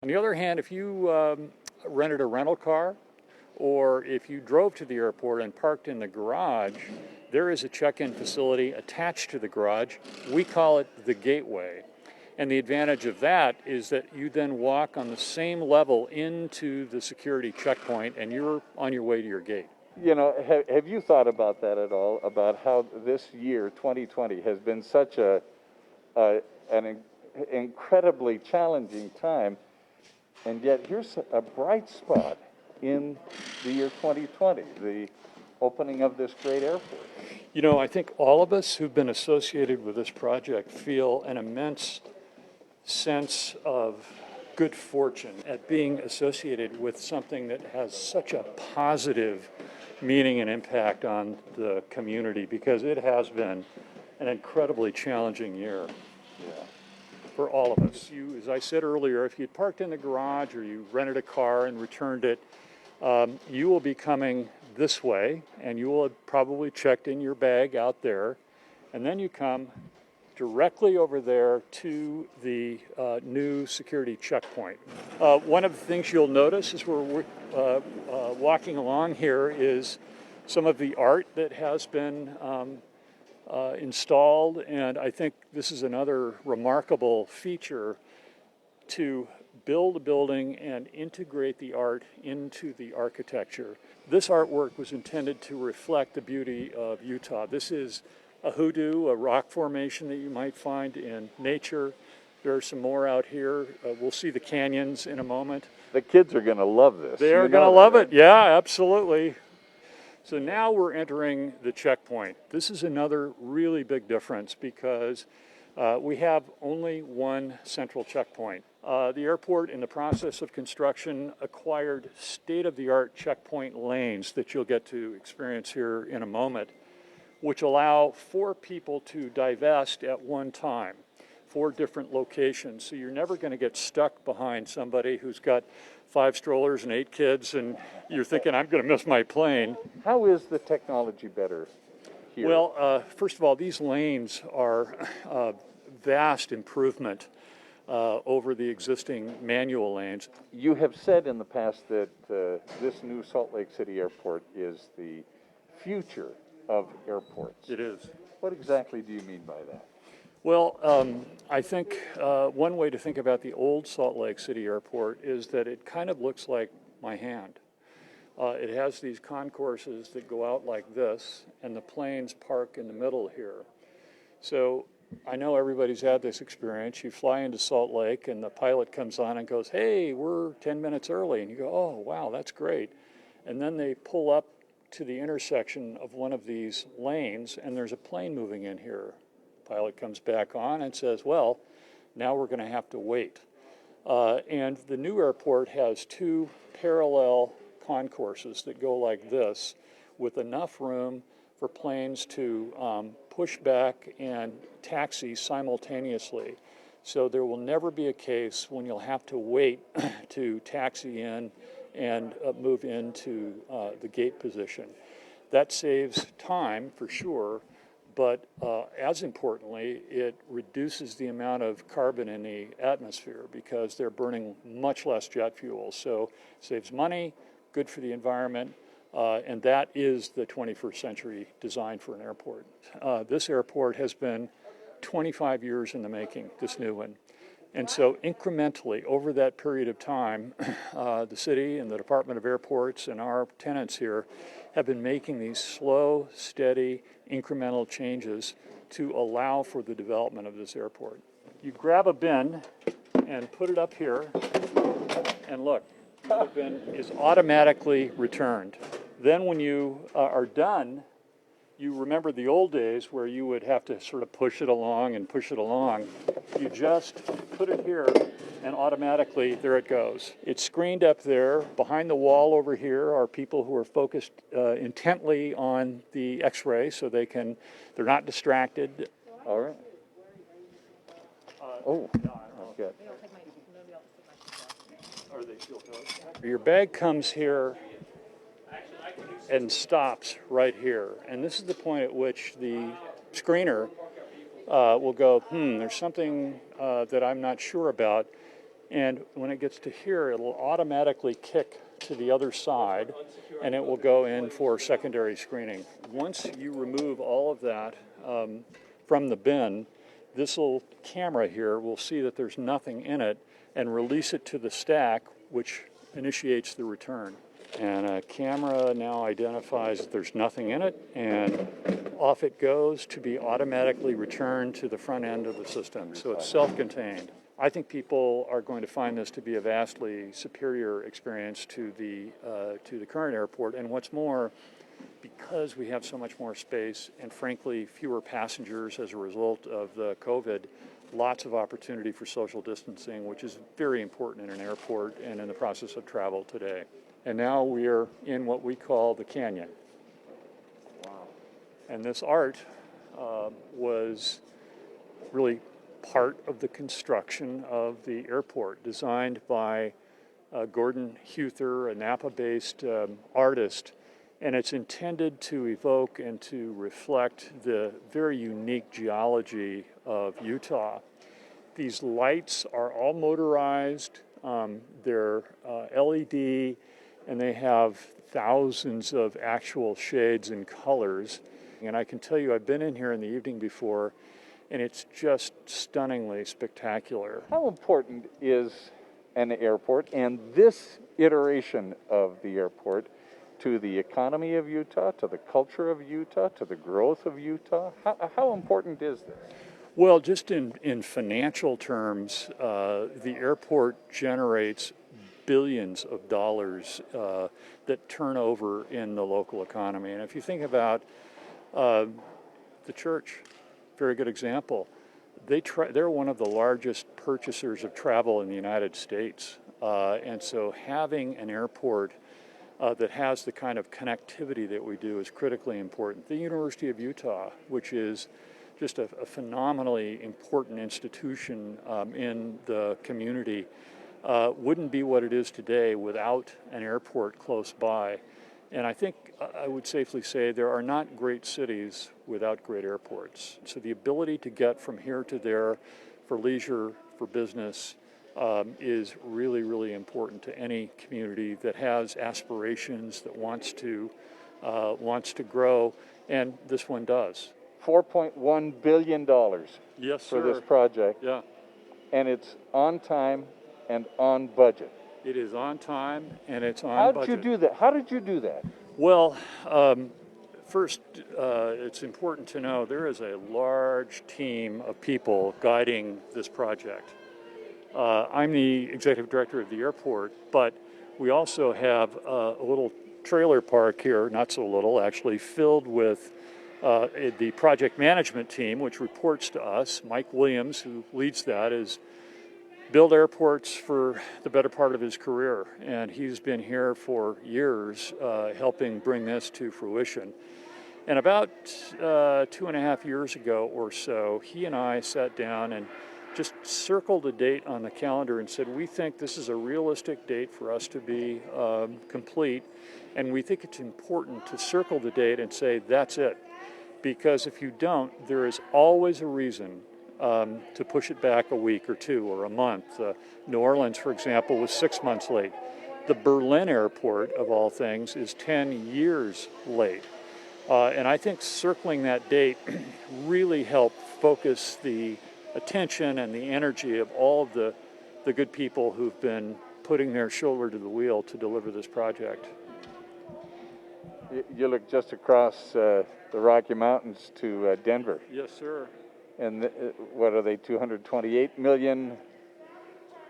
On the other hand, if you rented a rental car, or if you drove to the airport and parked in the garage, there is a check-in facility attached to the garage. We call it the gateway. And the advantage of that is that you then walk on the same level into the security checkpoint and you're on your way to your gate. You know, have you thought about that at all, about how this year, 2020, has been such an incredibly challenging time, and yet here's a bright spot in the year 2020, the opening of this great airport? You know, I think all of us who've been associated with this project feel an immense sense of good fortune at being associated with something that has such a positive meaning and impact on the community, because it has been an incredibly challenging year for all of us. You, as I said earlier, if you'd parked in the garage or you rented a car and returned it, you will be coming this way and you will have probably checked in your bag out there, and then you come directly over there to the new security checkpoint. One of the things you'll notice as we're walking along here is some of the art that has been installed, and I think this is another remarkable feature to build a building and integrate the art into the architecture. This artwork was intended to reflect the beauty of Utah. This is a hoodoo, a rock formation that you might find in nature. There are some more out here. We'll see the canyons in a moment. The kids are going to love this. They are going to love it. Yeah, absolutely. So now we're entering the checkpoint. This is another really big difference because we have only one central checkpoint. The airport, in the process of construction, acquired state-of-the-art checkpoint lanes that you'll get to experience here in a moment, which allow 4 people to divest at one time, 4 different locations. So you're never going to get stuck behind somebody who's got 5 strollers and 8 kids, and you're thinking, I'm going to miss my plane. How is the technology better here? Well, first of all, these lanes are a vast improvement over the existing manual lanes. You have said in the past that this new Salt Lake City Airport is the future of airports. It is. What exactly do you mean by that? Well, I think one way to think about the old Salt Lake City Airport is that it kind of looks like my hand. It has these concourses that go out like this, and the planes park in the middle here. So I know everybody's had this experience. You fly into Salt Lake, and the pilot comes on and goes, hey, we're 10 minutes early. And you go, oh, wow, that's great. And then they pull up to the intersection of one of these lanes, and there's a plane moving in here. Pilot comes back on and says, well, now we're going to have to wait. And the new airport has 2 parallel concourses that go like this, with enough room for planes to push back and taxi simultaneously. So there will never be a case when you'll have to wait to taxi in and move into the gate position. That saves time for sure, but as importantly, it reduces the amount of carbon in the atmosphere because they're burning much less jet fuel. So it saves money, good for the environment, and that is the 21st century design for an airport. This airport has been 25 years in the making, this new one. And so incrementally, over that period of time, the city and the Department of Airports and our tenants here have been making these slow, steady, incremental changes to allow for the development of this airport. You grab a bin and put it up here, and look, the bin is automatically returned. Then when you are done, you remember the old days where you would have to sort of push it along and push it along. You just put it here and automatically there it goes. It's screened up there. Behind the wall over here are people who are focused intently on the x-ray so they're not distracted. All right. Oh, okay. Are they still closed? Your bag comes here and stops right here. And this is the point at which the screener will go, there's something that I'm not sure about. And when it gets to here, it'll automatically kick to the other side, and it will go in for secondary screening. Once you remove all of that from the bin, this little camera here will see that there's nothing in it and release it to the stack, which initiates the return. And a camera now identifies that there's nothing in it, and off it goes to be automatically returned to the front end of the system. So it's self-contained. I think people are going to find this to be a vastly superior experience to the current airport. And what's more, because we have so much more space and frankly fewer passengers as a result of the COVID, lots of opportunity for social distancing, which is very important in an airport and in the process of travel today. And now we are in what we call the canyon. Wow. And this art was really part of the construction of the airport, designed by Gordon Huther, a Napa-based artist, and it's intended to evoke and to reflect the very unique geology of Utah. These lights are all motorized, they're LED, and they have thousands of actual shades and colors. And I can tell you, I've been in here in the evening before, and it's just stunningly spectacular. How important is an airport and this iteration of the airport to the economy of Utah, to the culture of Utah, to the growth of Utah? How important is this? Well, just in financial terms, the airport generates billions of dollars that turn over in the local economy. And if you think about the church, very good example. They're one of the largest purchasers of travel in the United States. And so having an airport that has the kind of connectivity that we do is critically important. The University of Utah, which is just a phenomenally important institution in the community, wouldn't be what it is today without an airport close by. And I think I would safely say there are not great cities without great airports. So the ability to get from here to there for leisure, for business, is really, really important to any community that has aspirations, that wants to grow, and this one does. $4.1 billion Yes, for sir. this project. Yeah. And it's on time and on budget. It is on time and it's on How budget. did you do that? How did you do that? Well, first, it's important to know there is a large team of people guiding this project. I'm the executive director of the airport, but we also have a little trailer park here, not so little actually, filled with the project management team, which reports to us. Mike Williams, who leads that, is built airports for the better part of his career, and he's been here for years helping bring this to fruition. And about 2.5 years ago or so, he and I sat down and just circled a date on the calendar and said, we think this is a realistic date for us to be complete, and we think it's important to circle the date and say, that's it. Because if you don't, there is always a reason to push it back a week or two or a month. New Orleans, for example, was 6 months late. The Berlin airport, of all things, is 10 years late. And I think circling that date really helped focus the attention and the energy of all of the good people who've been putting their shoulder to the wheel to deliver this project. You look just across the Rocky Mountains to Denver. Yes, sir. And what are they, 228 million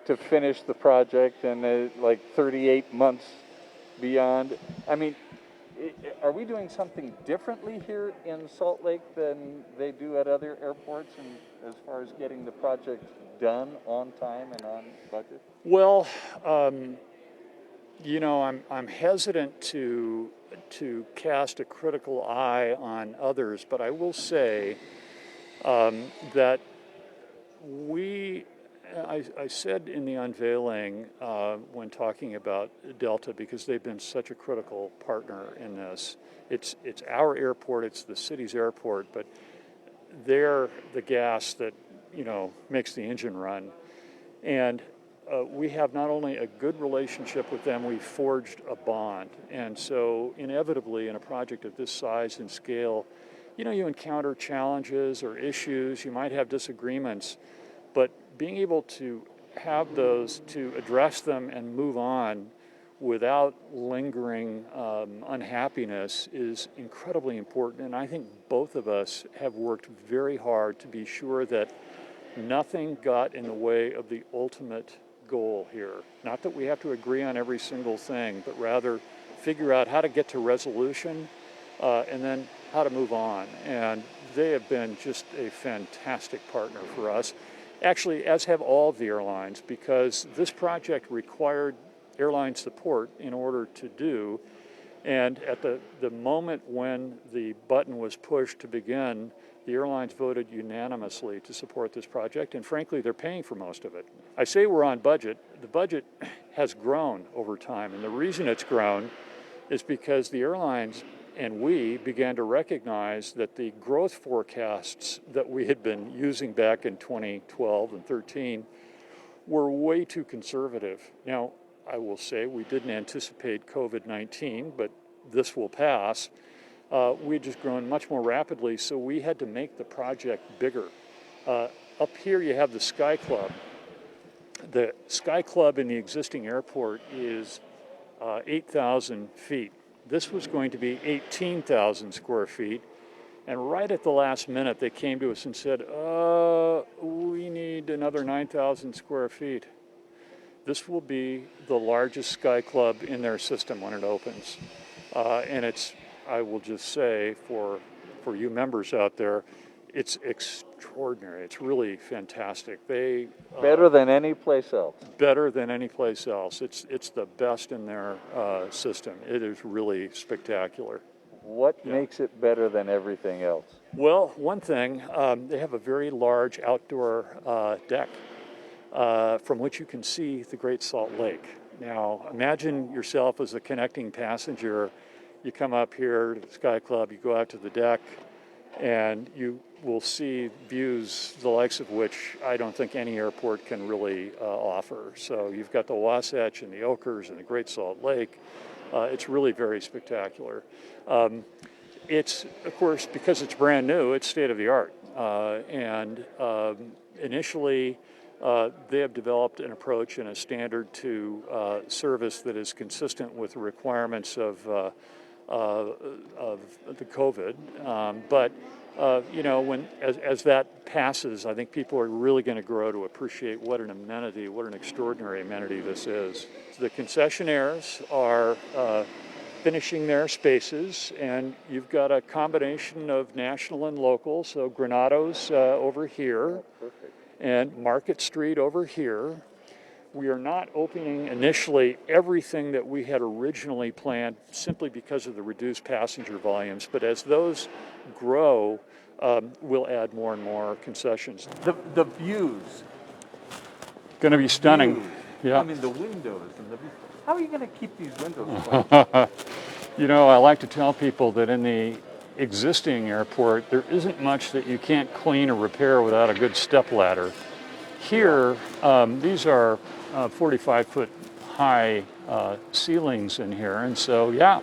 to finish the project, and like 38 months beyond? I mean, are we doing something differently here in Salt Lake than they do at other airports, and as far as getting the project done on time and on budget? Well, you know, I'm hesitant to cast a critical eye on others, but I will say that I said in the unveiling when talking about Delta, because they've been such a critical partner in this. It's our airport, it's the city's airport, but they're the gas that, you know, makes the engine run. And we have not only a good relationship with them, we've forged a bond. And so inevitably in a project of this size and scale, you know, you encounter challenges or issues, you might have disagreements, but being able to have those, to address them and move on without lingering unhappiness is incredibly important. And I think both of us have worked very hard to be sure that nothing got in the way of the ultimate goal here. Not that we have to agree on every single thing, but rather figure out how to get to resolution and then how to move on. And they have been just a fantastic partner for us. Actually, as have all of the airlines, because this project required airline support in order to do. And at the moment when the button was pushed to begin, the airlines voted unanimously to support this project, and frankly, they're paying for most of it. I say we're on budget. The budget has grown over time, and the reason it's grown is because the airlines and we began to recognize that the growth forecasts that we had been using back in 2012 and 13 were way too conservative. Now, I will say we didn't anticipate COVID-19, but this will pass. We had just grown much more rapidly, so we had to make the project bigger. Up here you have the Sky Club. The Sky Club in the existing airport is 8,000 feet. This was going to be 18,000 square feet, and right at the last minute they came to us and said, we need another 9,000 square feet. This will be the largest Sky Club in their system when it opens. And it's, I will just say, for you members out there, it's extraordinary. It's really fantastic. They Better than any place else. Better than any place else. It's the best in their system. It is really spectacular. What makes it better than everything else? Well, one thing, they have a very large outdoor deck from which you can see the Great Salt Lake. Now, imagine yourself as a connecting passenger. You come up here to the Sky Club, you go out to the deck, and you will see views the likes of which I don't think any airport can really offer. So you've got the Wasatch and the Oakers and the Great Salt Lake. It's really very spectacular. It's, of course, because it's brand new, it's state of the art. And initially, they have developed an approach and a standard to service that is consistent with the requirements of the COVID. But you know, as that passes, I think people are really going to grow to appreciate what an amenity, what an extraordinary amenity this is. The concessionaires are finishing their spaces, and you've got a combination of national and local. So Granado's over here, and Market Street over here. We are not opening initially everything that we had originally planned simply because of the reduced passenger volumes, but as those grow, we'll add more and more concessions. The views. Going to be stunning. Views. Yeah. I mean, the windows. And how are you going to keep these windows closed? You know, I like to tell people that in the existing airport, there isn't much that you can't clean or repair without a good step ladder. Here, these are 45-foot high ceilings in here, and so yeah,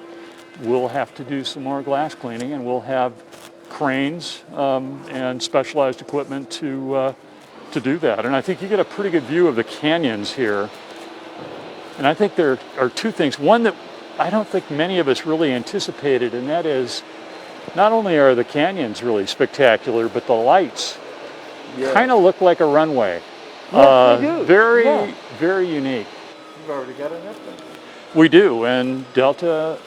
we'll have to do some more glass cleaning, and we'll have cranes and specialized equipment to do that. And I think you get a pretty good view of the canyons here. And I think there are two things. One that I don't think many of us really anticipated, and that is not only are the canyons really spectacular, but the lights kind of look like a runway. Yes, they do. Very unique. You've already got an airplane. We do, and Delta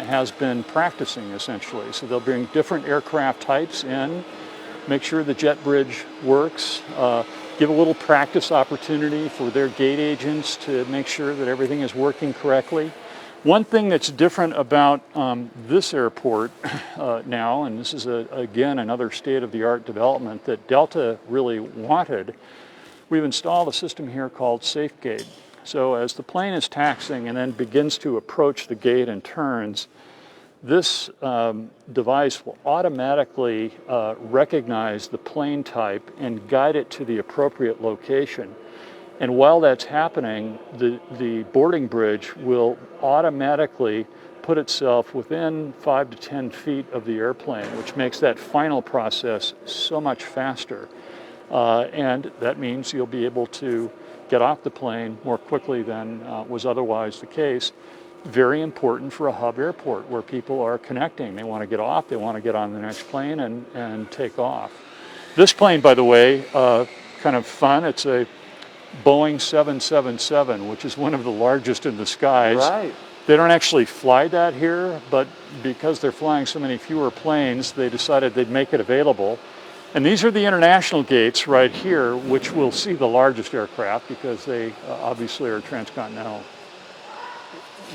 has been practicing essentially. So they'll bring different aircraft types in, make sure the jet bridge works, give a little practice opportunity for their gate agents to make sure that everything is working correctly. One thing that's different about this airport now, and this is again another state-of-the-art development that Delta really wanted, we've installed a system here called SafeGate. So as the plane is taxiing and then begins to approach the gate and turns, this device will automatically recognize the plane type and guide it to the appropriate location. And while that's happening, the boarding bridge will automatically put itself within 5 to 10 feet of the airplane, which makes that final process so much faster. And that means you'll be able to get off the plane more quickly than was otherwise the case. Very important for a hub airport where people are connecting. They want to get off, they want to get on the next plane and take off. This plane, by the way, kind of fun, it's a Boeing 777, which is one of the largest in the skies. Right. They don't actually fly that here, but because they're flying so many fewer planes, they decided they'd make it available. And these are the international gates right here, which will see the largest aircraft because they obviously are transcontinental.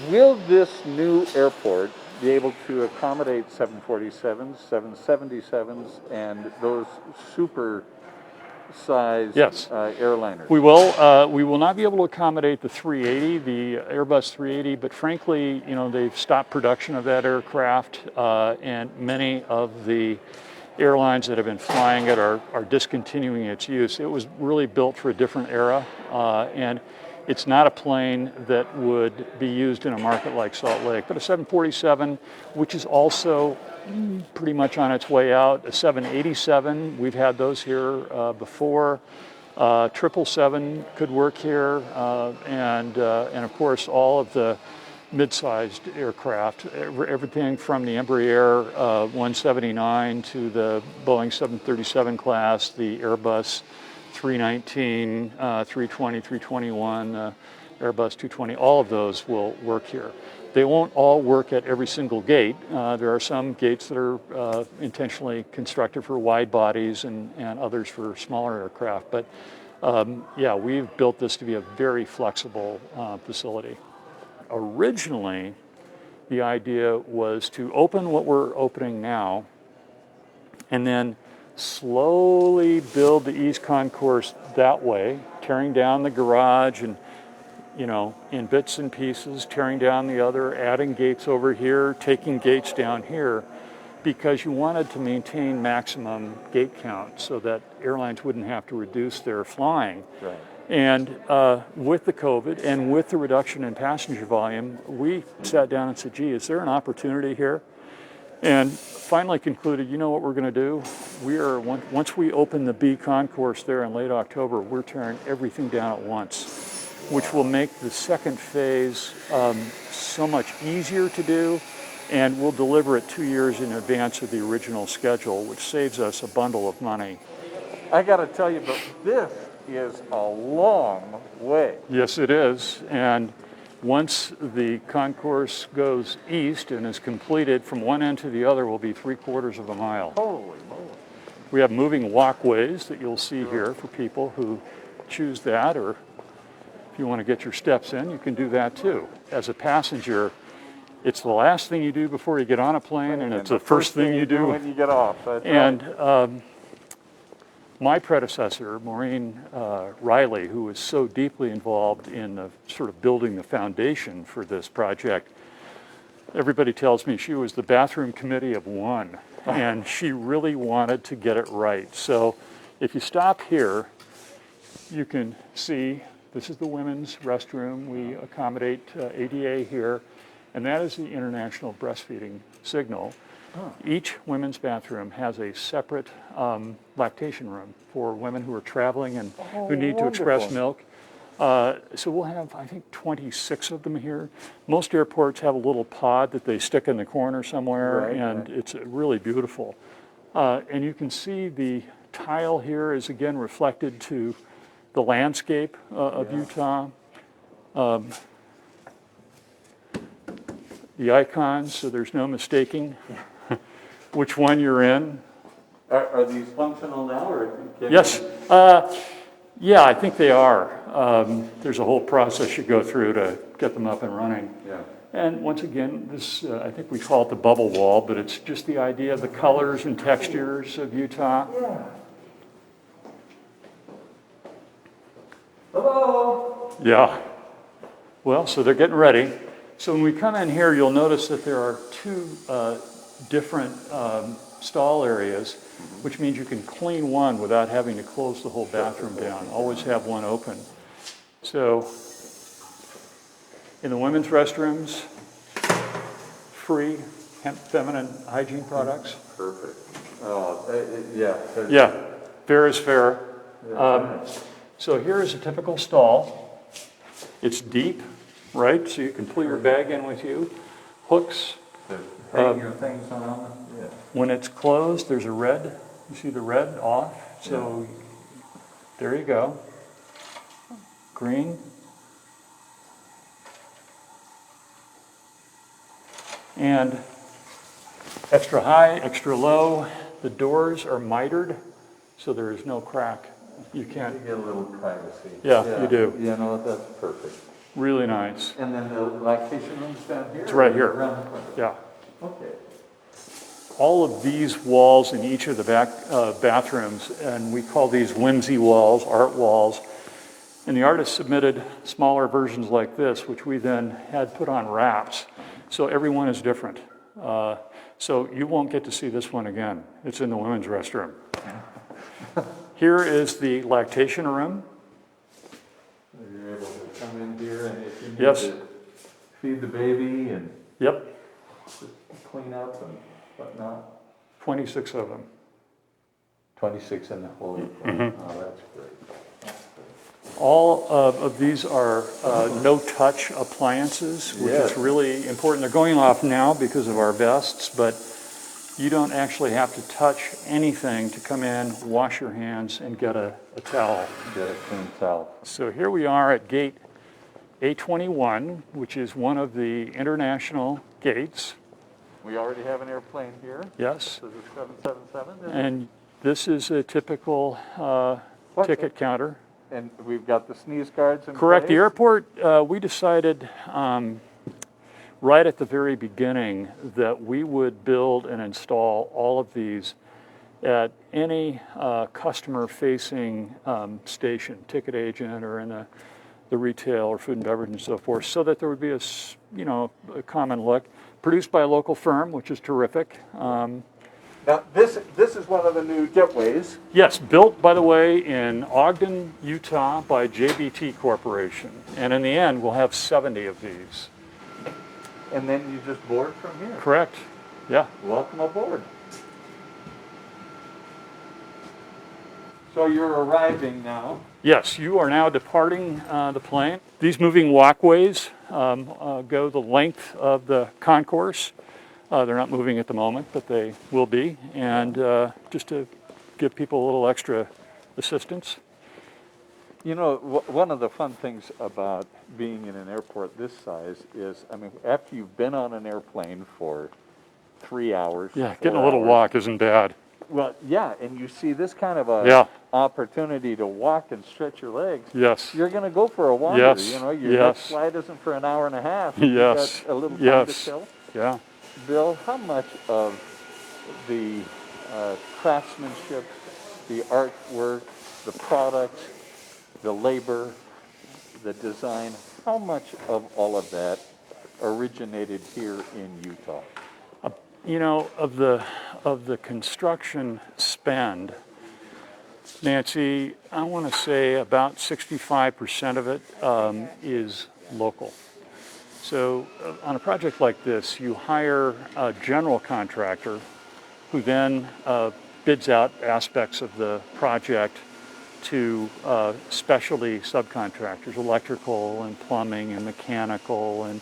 Will this new airport be able to accommodate 747s, 777s, and those super-sized Yes. airliners? We will not be able to accommodate the 380, the Airbus 380, but frankly, they've stopped production of that aircraft, and many of the airlines that have been flying it are discontinuing its use. It was really built for a different era, and it's not a plane that would be used in a market like Salt Lake. But a 747, which is also pretty much on its way out, a 787, we've had those here before. 777 could work here, and of course all of the mid-sized aircraft, everything from the Embraer 179 to the Boeing 737 class, the Airbus 319, 320, 321, Airbus 220, all of those will work here. They won't all work at every single gate. There are some gates that are intentionally constructed for wide bodies and others for smaller aircraft. But yeah, we've built this to be a very flexible facility. Originally, the idea was to open what we're opening now and then slowly build the East Concourse that way, tearing down the garage and, in bits and pieces, tearing down the other, adding gates over here, taking gates down here, because you wanted to maintain maximum gate count so that airlines wouldn't have to reduce their flying. Right. And with the COVID and with the reduction in passenger volume, we sat down and said, gee, is there an opportunity here? And finally concluded, you know what we're going to do? Once we open the B concourse there in late October, we're tearing everything down at once, which will make the second phase so much easier to do, and we'll deliver it 2 years in advance of the original schedule, which saves us a bundle of money. I got to tell you, but this is a long way. Yes, it is. And once the concourse goes east and is completed, from one end to the other will be 3/4 of a mile. Holy moly. We have moving walkways that you'll see here for people who choose that, or if you want to get your steps in, you can do that too. As a passenger, it's the last thing you do before you get on a plane, and it's the first thing you do when you get off. That's and right. My predecessor, Maureen Riley, who was so deeply involved in the sort of building the foundation for this project, everybody tells me she was the bathroom committee of one, and she really wanted to get it right. So if you stop here, you can see this is the women's restroom. We accommodate ADA here, and that is the international breastfeeding signal. Each women's bathroom has a separate lactation room for women who are traveling and who need to express milk. So we'll have, I think, 26 of them here. Most airports have a little pod that they stick in the corner somewhere, and it's really beautiful. And you can see the tile here is again reflected to the landscape of Utah. The icons, so there's no mistaking which one you're in. Are these functional now, or Yes. Yeah, I think they are. There's a whole process you go through to get them up and running. Yeah. And once again, this I think we call it the bubble wall, but it's just the idea of the colors and textures of Utah. Yeah. Hello. Yeah. Well, so they're getting ready. So when we come in here, you'll notice that there are two different stall areas, which means you can clean one without having to close the whole bathroom down. Always have one open. So in the women's restrooms, free feminine hygiene products. Perfect. Oh, yeah. Yeah, fair is fair. So here is a typical stall. It's deep, right? So you can pull your bag in with you. Hooks. Hang your things on. Yeah. When it's closed, there's a red. You see the red off? So there you go. Green. And extra high, extra low. The doors are mitered, so there is no crack. You can't. You get a little privacy. Yeah, you do. You know, that's perfect. Really nice. And then the lactation room's down here? It's right here. Around the corner? Yeah. Okay. All of these walls in each of the back bathrooms, and we call these whimsy walls, art walls. And the artist submitted smaller versions like this, which we then had put on wraps. So everyone is different. So you won't get to see this one again. It's in the women's restroom. Here is the lactation room. You're able to come in here and if you need Yes. to feed the baby and Yep, just clean up and whatnot. 26 of them. 26 in the whole airport. Oh, that's great. All of these are no-touch appliances, which Yes. is really important. They're going off now because of our vests, but you don't actually have to touch anything to come in, wash your hands, and get a towel. Get a clean towel. So here we are at gate A21, which is one of the international gates. We already have an airplane here. Yes, This is 777. isn't it? and this is a typical ticket counter. And we've got the sneeze guards in Correct. The place? airport, we decided right at the very beginning that we would build and install all of these at any customer-facing station, ticket agent, or in the retail or food and beverage and so forth, so that there would be a common look. Produced by a local firm, which is terrific. Now, this is one of the new jetways. Yes, built, by the way, in Ogden, Utah by JBT Corporation. And in the end, we'll have 70 of these. And then you just board from here. Correct. Yeah. Welcome aboard. So you're arriving now. Yes, you are now departing the plane. These moving walkways go the length of the concourse. They're not moving at the moment, but they will be. And just to give people a little extra assistance. You know, one of the fun things about being in an airport this size is, I mean, after you've been on an airplane for 3 hours. Yeah, 4 getting a little hours, walk isn't bad. Well, yeah, and you see this kind of a opportunity to walk and stretch your legs. Yes. You're going to go for a wander. Yes. You know, your Yes. next flight isn't for an hour and a half. Yes. You've got a little time Yes. to chill. Yeah. Bill, how much of the craftsmanship, the artwork, the product, the labor, the design, how much of all of that originated here in Utah? You know, of the construction spend, Nancy, I want to say about 65% of it is local. So on a project like this, you hire a general contractor who then bids out aspects of the project to specialty subcontractors, electrical and plumbing and mechanical and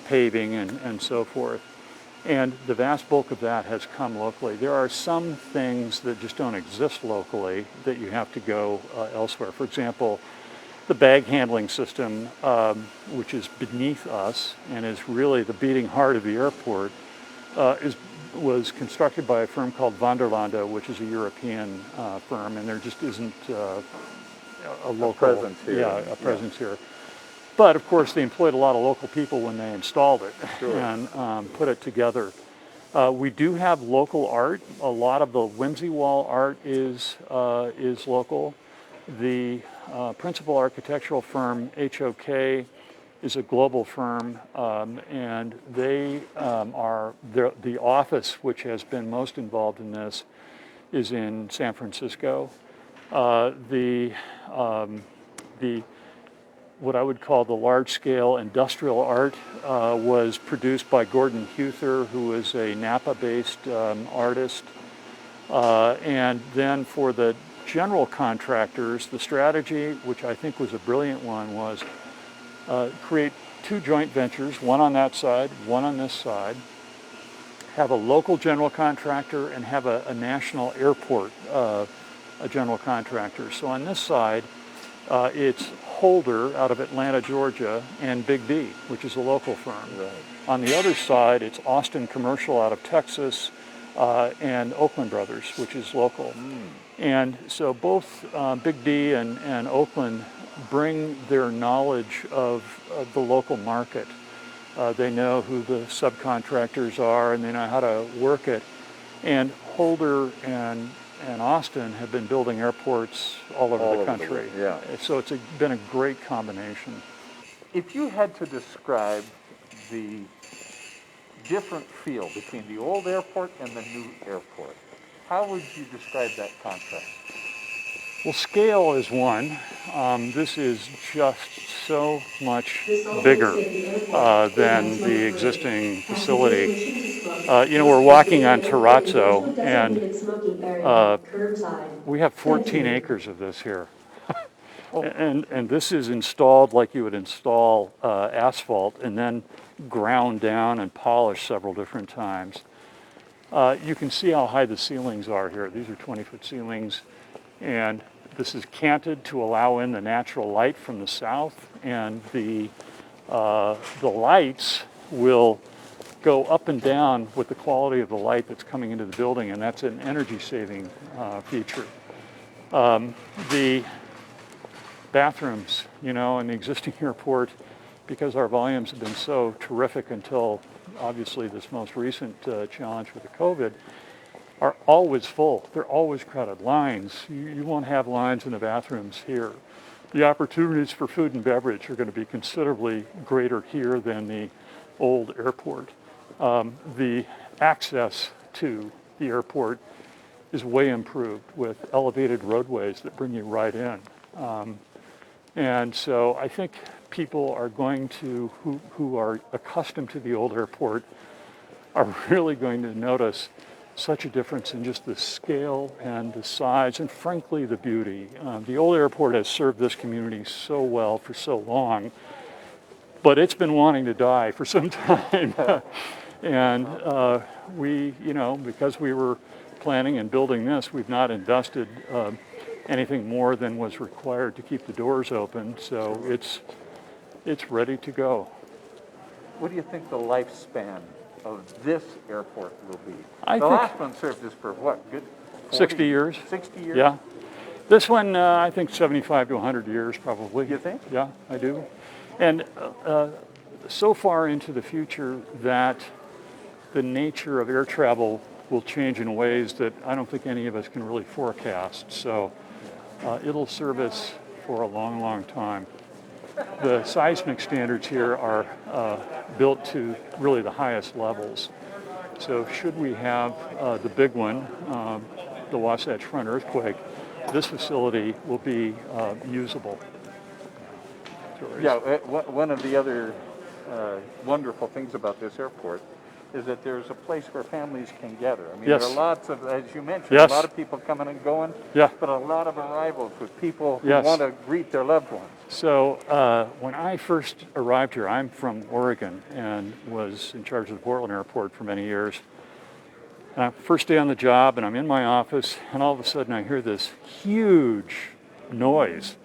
paving and so forth. And the vast bulk of that has come locally. There are some things that just don't exist locally that you have to go elsewhere. For example, the bag handling system, which is beneath us and is really the beating heart of the airport, was constructed by a firm called Van der Lande, which is a European firm, and there just isn't a local presence here. Yeah, a presence here. But of course, they employed a lot of local people when they installed it and put it together. We do have local art. A lot of the whimsy wall art is local. The principal architectural firm, HOK, is a global firm, and they are the office which has been most involved in this is in San Francisco. The the what I would call the large-scale industrial art was produced by Gordon Huther, who is a Napa-based artist. And then for the general contractors, the strategy, which I think was a brilliant one, was create two joint ventures, one on that side, one on this side, have a local general contractor, and have a national airport a general contractor. So on this side, it's Holder out of Atlanta, Georgia, and Big D, which is a local firm. Right. On the other side, it's Austin Commercial out of Texas, and Oakland Brothers, which is local. And so both Big D and Oakland bring their knowledge of the local market. They know who the subcontractors are, and they know how to work it. And Holder and Austin have been building airports all over the country. Yeah. So it's been a great combination. If you had to describe the different feel between the old airport and the new airport, how would you describe that contrast? Well, scale is one. This is just so much bigger than the existing facility. We're walking on terrazzo, and we have 14 acres of this here. And this is installed like you would install asphalt, and then ground down and polished several different times. You can see how high the ceilings are here. These are 20-foot ceilings, and this is canted to allow in the natural light from the south, and the lights will go up and down with the quality of the light that's coming into the building, and that's an energy-saving feature. The bathrooms, in the existing airport, because our volumes have been so terrific until obviously this most recent challenge with the COVID, are always full. They're always crowded. Lines, you won't have lines in the bathrooms here. The opportunities for food and beverage are going to be considerably greater here than the old airport. The access to the airport is way improved with elevated roadways that bring you right in. And so I think people are going to, who are accustomed to the old airport, are really going to notice such a difference in just the scale and the size and frankly the beauty. The old airport has served this community so well for so long, but it's been wanting to die for some time. And we, because we were planning and building this, we've not invested anything more than was required to keep the doors open, so it's ready to go. What do you think the lifespan of this airport will be? I the think last one served us for what, good 40, 60 years. 60 years? Yeah. This one, I think 75 to 100 years probably. You think? Yeah, I do. And so far into the future that the nature of air travel will change in ways that I don't think any of us can really forecast. So it'll serve us for a long, long time. The seismic standards here are built to really the highest levels. So should we have the big one, the Wasatch Front earthquake, this facility will be usable. Yeah, one of the other wonderful things about this airport is that there's a place where families can gather. I mean, Yes. there are lots of, as you mentioned, Yes. a lot of people coming and going, Yeah. but a lot of arrivals with people who Yes. want to greet their loved ones. So when I first arrived here, I'm from Oregon and was in charge of the Portland airport for many years. And first day on the job, and I'm in my office, and all of a sudden I hear this huge noise.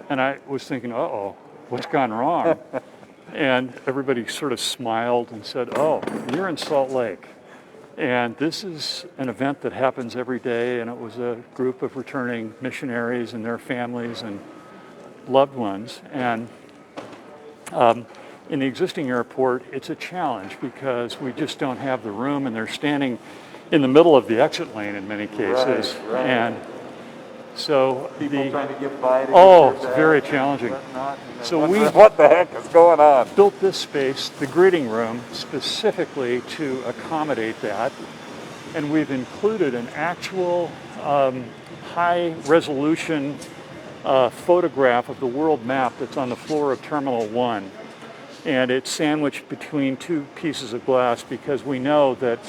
And I was thinking, uh-oh, what's gone wrong? And everybody sort of smiled and said, oh, you're in Salt Lake. And this is an event that happens every day, and it was a group of returning missionaries and their families and loved ones. And in the existing airport, it's a challenge because we just don't have the room, and they're standing in the middle of the exit lane in many cases. Right. And so People trying to get by to it's get their very bags, challenging. whatnot, and So wondering what the heck is going on? built this space, the greeting room, specifically to accommodate that. And we've included an actual high resolution photograph of the world map that's on the floor of Terminal 1. And it's sandwiched between two pieces of glass because we know that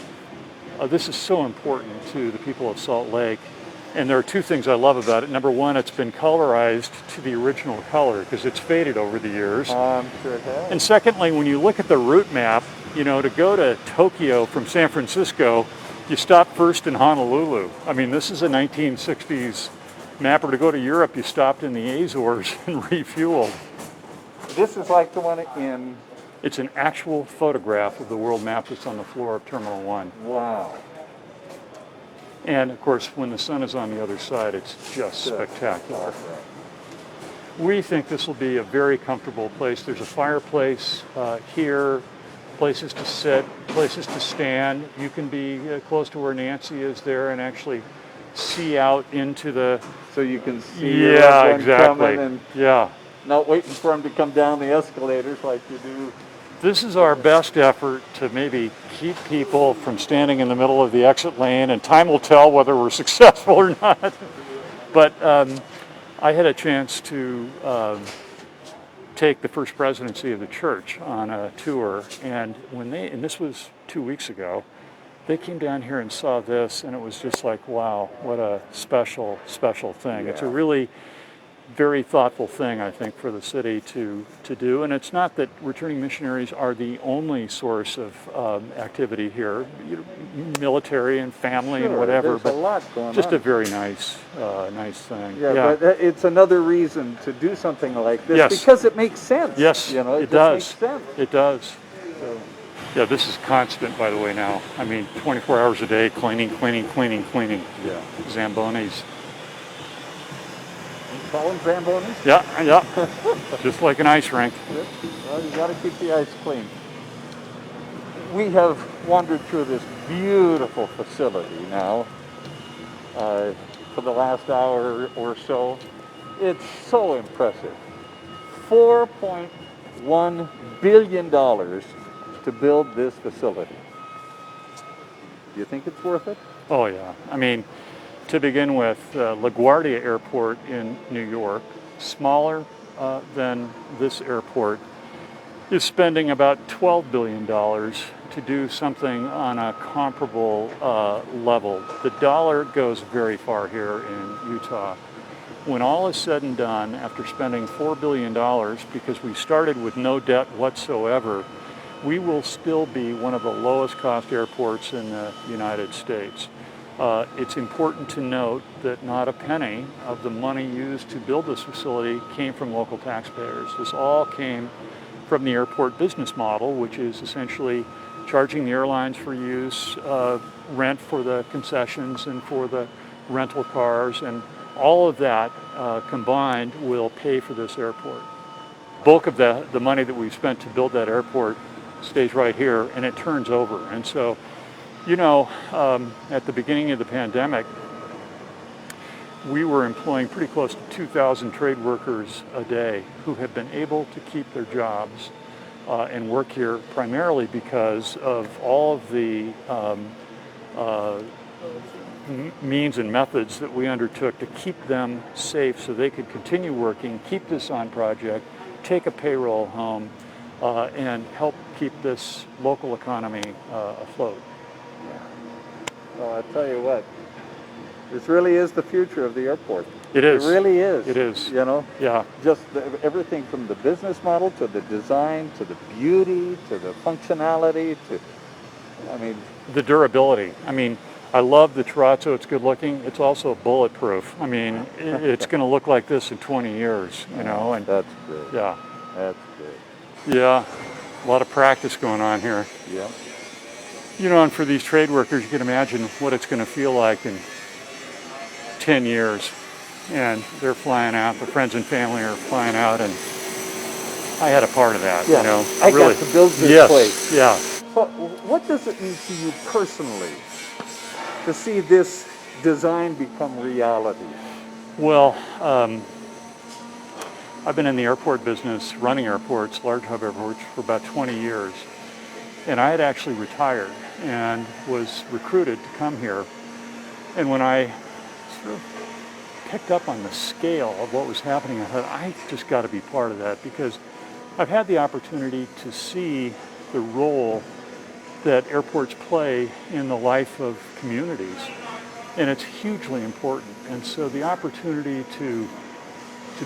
this is so important to the people of Salt Lake. And there are two things I love about it. Number one, it's been colorized to the original color because it's faded over the years. I'm sure it has. And secondly, when you look at the route map, you know, to go to Tokyo from San Francisco, you stop first in Honolulu. I mean, this is a 1960s map. Or to go to Europe, you stopped in the Azores and refueled. This is like the one in... It's an actual photograph of the world map that's on the floor of Terminal 1. Wow. And of course, when the sun is on the other side, it's just spectacular. We think this will be a very comfortable place. There's a fireplace here, places to sit, places to stand. You can be close to where Nancy is there and actually see out into the... So you can see everyone coming and yeah. not waiting for them to come down the escalators like you do. This is our best effort to maybe keep people from standing in the middle of the exit lane, and time will tell whether we're successful or not. But I had a chance to take the first presidency of the church on a tour, and and this was 2 weeks ago, they came down here and saw this, and it was just like, wow, what a special, special thing. Yeah. It's a really very thoughtful thing, I think, for the city to do. And it's not that returning missionaries are the only source of activity here, military and family and whatever. There's a lot going just on. a very nice thing. Yeah, but it's another reason to do something like this Yes. because it makes sense. Yes, you know, it just does. makes sense. It does. So, Yeah, this is constant, by the way, now. I mean, 24 hours a day, cleaning. yeah. Zambonis. You call them Zambonis? Yeah. Just like an ice rink. Well, you got to keep the ice clean. We have wandered through this beautiful facility now for the last hour or so. It's so impressive. $4.1 billion to build this facility. Do you think it's worth it? Oh, yeah. I mean, to begin with, LaGuardia Airport in New York, smaller than this airport, is spending about $12 billion to do something on a comparable level. The dollar goes very far here in Utah. When all is said and done, after spending $4 billion, because we started with no debt whatsoever, we will still be one of the lowest cost airports in the United States. It's important to note that not a penny of the money used to build this facility came from local taxpayers. This all came from the airport business model, which is essentially charging the airlines for use, rent for the concessions and for the rental cars, and all of that combined will pay for this airport. Bulk of the money that we've spent to build that airport stays right here, and it turns over. And so, you know, at the beginning of the pandemic, we were employing pretty close to 2,000 trade workers a day who have been able to keep their jobs and work here primarily because of all of the means and methods that we undertook to keep them safe so they could continue working, keep this on project, take a payroll home, and help keep this local economy afloat. Well, I tell you what, this really is the future of the airport. It is. It really is. It is. You know? Yeah. Just everything from the business model to the design to the beauty to the functionality to, I mean... The durability. I mean, I love the terrazzo. It's good looking. It's also bulletproof. I mean, it's going to look like this in 20 years, you know? And that's good. yeah. That's good. Yeah. A lot of practice going on here. Yeah. You know, and for these trade workers, you can imagine what it's going to feel like in 10 years. And they're flying out, their friends and family are flying out, and I had a part of that, Yeah. you know. I really. got to build this Yes, place. yeah. But what does it mean to you personally to see this design become reality? Well, I've been in the airport business, running airports, large hub airports, for about 20 years. And I had actually retired and was recruited to come here. And when I sort of picked up on the scale of what was happening. I thought, I just got to be part of that, because I've had the opportunity to see the role that airports play in the life of communities, and it's hugely important. And so the opportunity to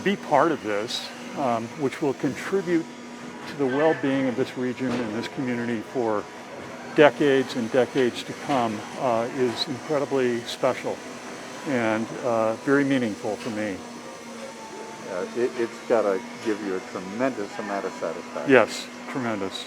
be part of this, which will contribute to the well-being of this region and this community for decades and decades to come, is incredibly special and very meaningful for me. It's got to give you a tremendous amount of satisfaction. Yes, tremendous.